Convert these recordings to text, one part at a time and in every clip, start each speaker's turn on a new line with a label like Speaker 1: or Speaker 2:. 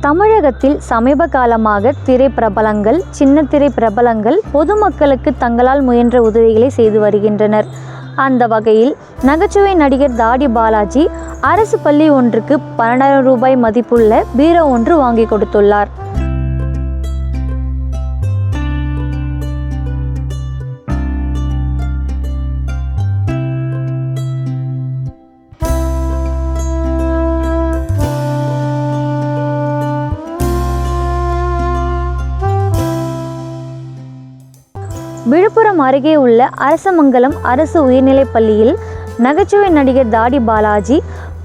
Speaker 1: தமிழகத்தில் சமீப காலமாக திரைப்பிரபலங்கள், சின்ன திரை பிரபலங்கள் பொதுமக்களுக்கு தங்களால் முயன்ற உதவிகளை செய்து வருகின்றனர். அந்த வகையில் நகைச்சுவை நடிகர் தாடி பாலாஜி அரசு பள்ளி ஒன்றுக்கு 12,000 ரூபாய் மதிப்புள்ள பீரோ ஒன்று வாங்கி கொடுத்துள்ளார். விழுப்புரம் அருகே உள்ள அரசமங்கலம் அரசு உயர்நிலைப் பள்ளியில் நகைச்சுவை நடிகர் தாடி பாலாஜி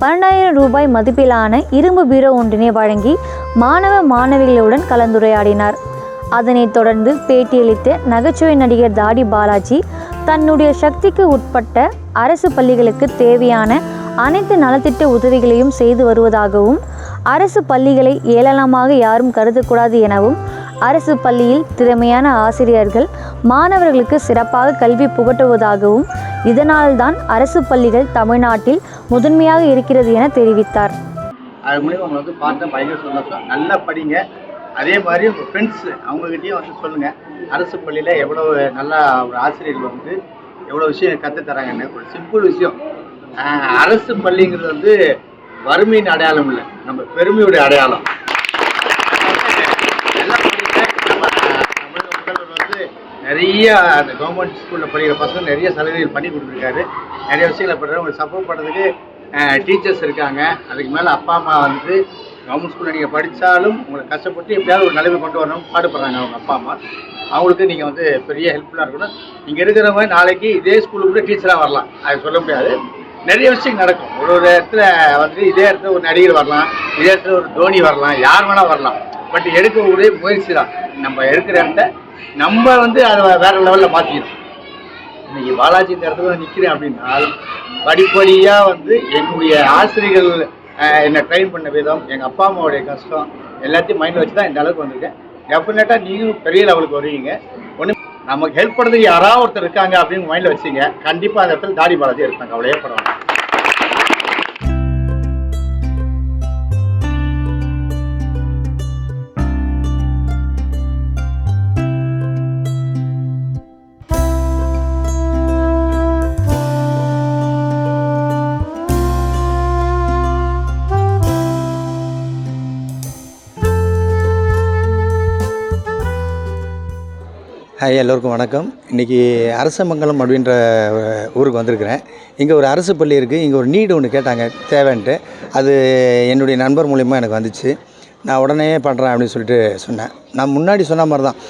Speaker 1: 12,000 ரூபாய் மதிப்பிலான இரும்பு பீரோ ஒன்றினை வழங்கி மாணவ மாணவிகளுடன் கலந்துரையாடினார். அதனைத் தொடர்ந்து பேட்டியளித்த நகைச்சுவை நடிகர் தாடி பாலாஜி தன்னுடைய சக்திக்கு உட்பட்ட அரசு பள்ளிகளுக்கு தேவையான அனைத்து நலத்திட்ட உதவிகளையும் செய்து வருவதாகவும், அரசு பள்ளிகளை ஏளனமாக யாரும் கருதக்கூடாது எனவும், அரசு பள்ளியில் திறமையான ஆசிரியர்கள் மாணவர்களுக்கு சிறப்பாக கல்வி புகட்டுவதாகவும், இதனால்தான் அரசு பள்ளிகள் தமிழ்நாட்டில் முதன்மையாக இருக்கிறது என தெரிவித்தார்.
Speaker 2: அது மூலியமாக அவங்க வந்து பார்த்தா பயங்கர சந்தோஷம். நல்லா படிங்க. அதே மாதிரி உங்கள் ஃப்ரெண்ட்ஸ் அவங்ககிட்டயும் வந்து சொல்லுங்கள், அரசு பள்ளியில் எவ்வளோ நல்லா ஒரு ஆசிரியர்கள் வந்து எவ்வளோ விஷயம் கற்றுத்தராங்கன்னு. ஒரு சிம்பிள் விஷயம், அரசு பள்ளிங்கிறது வந்து வறுமையின் அடையாளம் இல்லை, நம்ம பெருமையுடைய அடையாளம். நிறைய அந்த கவர்மெண்ட் ஸ்கூலில் படிக்கிற பசங்க நிறைய சலுகைகள் பண்ணி கொடுத்துருக்காரு. நிறைய விஷயங்களை பண்ணுறாங்க. உங்களுக்கு சப்போர்ட் பண்ணுறதுக்கு டீச்சர்ஸ் இருக்காங்க. அதுக்கு மேலே அப்பா அம்மா வந்து கவர்மெண்ட் ஸ்கூலில் நீங்கள் படித்தாலும் உங்களை கஷ்டப்பட்டு எப்படியாவது ஒரு நிலைமை கொண்டு வரணும் பாடுபடுறாங்க அவங்க அப்பா அம்மா. அவங்களுக்கு நீங்கள் வந்து பெரிய ஹெல்ப்ஃபுல்லாக இருக்கணும். இங்கே இருக்கிறவங்க நாளைக்கு இதே ஸ்கூலுக்கு கூட டீச்சராக வரலாம், அது சொல்ல முடியாது. நிறைய விஷயம் நடக்கும். ஒரு இடத்துல வந்து இதே இடத்துல ஒரு நடிகர் வரலாம், இதே இடத்துல ஒரு தோனி வரலாம், யார் வேணால் வரலாம். பட் எடுக்கக்கூடிய முயற்சி தான். நம்ம எடுக்கிற இடத்த நம்ம வந்து அதை வேற லெவலில் மாற்றிக்கணும். இன்னைக்கு பாலாஜி இந்த இடத்துல நிற்கிறேன் அப்படின்னா படிப்படியாக வந்து என்னுடைய ஆசிரியர்கள் என்னை ட்ரெயின் பண்ண விதம், எங்கள் அப்பா அம்மாவுடைய கஷ்டம் எல்லாத்தையும் மைண்டில் வச்சு தான் இந்த அளவுக்கு வந்திருக்கேன். டெஃபினட்டாக நீங்களும் பெரிய லெவலுக்கு வருவீங்க. ஒன்று நமக்கு ஹெல்ப் பண்ணுறதுக்கு யாராவது ஒருத்தர் இருக்காங்க அப்படின்னு மைண்டில் வச்சுங்க. கண்டிப்பாக அந்த இடத்துல தாடி பாலாஜி இருப்பாங்க, அவ்வளோ ஏற்படுவாங்க.
Speaker 3: ஹாய், எல்லோருக்கும் வணக்கம். இன்றைக்கி அரசமங்கலம் அப்படின்ற ஊருக்கு வந்திருக்கிறேன். இங்கே ஒரு அரசு பள்ளி இருக்குது. இங்கே ஒரு நீடு ஒன்று கேட்டாங்க தேவைன்ட்டு. அது என்னுடைய நண்பர் மூலிமா எனக்கு வந்துச்சு. நான் உடனே பண்ணுறேன் அப்படின்னு சொல்லிட்டு சொன்னேன். நான் முன்னாடி சொன்ன மாதிரி தான்,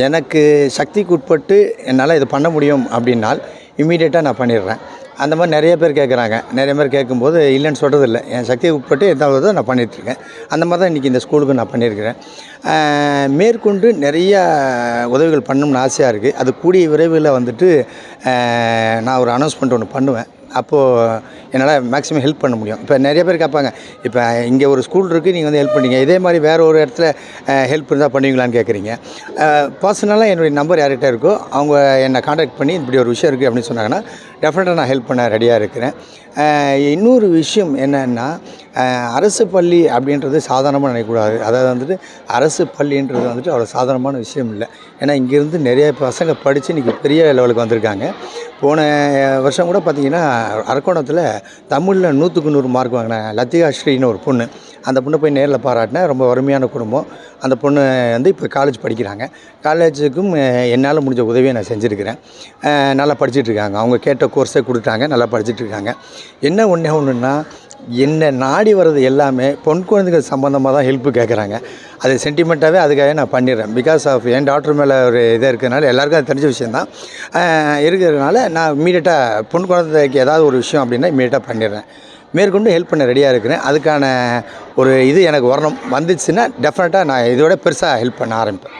Speaker 3: எனக்கு சக்திக்கு உட்பட்டு என்னால் இது பண்ண முடியும் அப்படின்னால் இம்மீடியட்டாக நான் பண்ணிடுறேன். அந்த மாதிரி நிறைய பேர் கேட்குறாங்க. நிறைய பேர் கேட்கும்போது இல்லைன்னு சொல்கிறது இல்லை. என் சக்தியை உட்பட்டு எதாவது நான் பண்ணிகிட்ருக்கேன். அந்த மாதிரி தான் இன்றைக்கி இந்த ஸ்கூலுக்கு நான் பண்ணியிருக்கிறேன். மேற்கொண்டு நிறையா உதவிகள் பண்ணணும்னு ஆசையாக இருக்குது. அது கூடிய விரைவில் வந்துட்டு நான் ஒரு அனௌன்ஸ்மெண்ட் ஒன்று பண்ணுவேன். அப்போது என்னால் மேக்ஸிமம் ஹெல்ப் பண்ண முடியும். இப்போ நிறைய பேர் கேட்பாங்க, இப்போ இங்கே ஒரு ஸ்கூல் இருக்குது, நீங்கள் வந்து ஹெல்ப் பண்ணிங்க, இதே மாதிரி வேறு ஒரு இடத்துல ஹெல்ப் இருந்தால் பண்ணுவீங்களான்னு கேட்குறீங்க. பர்சனலாக என்னுடைய நம்பர் யார்கிட்ட இருக்கோ அவங்க என்னை காண்டாக்ட் பண்ணி இப்படி ஒரு விஷயம் இருக்குது அப்படின்னு சொன்னாங்கன்னா டெஃபினட்டாக நான் ஹெல்ப் பண்ண ரெடியாக இருக்கிறேன். இன்னொரு விஷயம் என்னென்னா, அரசு பள்ளி அப்படின்றது சாதாரணமாக நினைக்கக்கூடாது. அதாவது வந்துட்டு அரசு பள்ளின்றது வந்துட்டு அவ்வளோ சாதாரணமான விஷயம் இல்லை. ஏன்னா இங்கேருந்து நிறைய பசங்க படித்து இன்றைக்கி பெரிய லெவலுக்கு வந்திருக்காங்க. போன வருஷம் கூட பார்த்திங்கன்னா அரக்கோணத்தில் தமிழில் 100க்கு 100 மார்க் வாங்கினேன் லத்திகா ஸ்ரீன்னு ஒரு பொண்ணு. அந்த பொண்ணை போய் நேரில் பாராட்டினேன். ரொம்ப வறுமையான குடும்பம். அந்த பொண்ணு வந்து இப்போ காலேஜ் படிக்கிறாங்க. காலேஜுக்கும் என்னால் முடிஞ்ச உதவியை நான் செஞ்சுருக்கிறேன். நல்லா படிச்சுட்ருக்காங்க. அவங்க கேட்ட கோர்ஸை கொடுத்தாங்க, நல்லா படிச்சுட்ருக்காங்க. என்ன ஒன்றுன்னா, என்னை நாடி வர்றது எல்லாமே பொன் குழந்தைகள் சம்மந்தமாக தான் ஹெல்ப்பு கேட்குறாங்க. அது சென்டிமெண்ட்டாகவே அதுக்காக நான் பண்ணிடுறேன். பிகாஸ் ஆஃப் என் டாக்டர் மேலே ஒரு இதாக இருக்கிறதுனால, எல்லாருக்கும் அது தெரிஞ்ச விஷயந்தான் இருக்கிறதுனால நான் இம்மீடியட்டாக பொன் குழந்தைக்கு ஏதாவது ஒரு விஷயம் அப்படின்னா இம்மீடியட்டாக பண்ணிடுறேன். மேற்கொண்டு ஹெல்ப் பண்ண ரெடியாக இருக்கிறேன். அதுக்கான ஒரு இது எனக்கு வரணும். வந்துச்சுன்னா டெஃபினட்டாக நான் இதோட பெருசாக ஹெல்ப் பண்ண ஆரம்பிப்பேன்.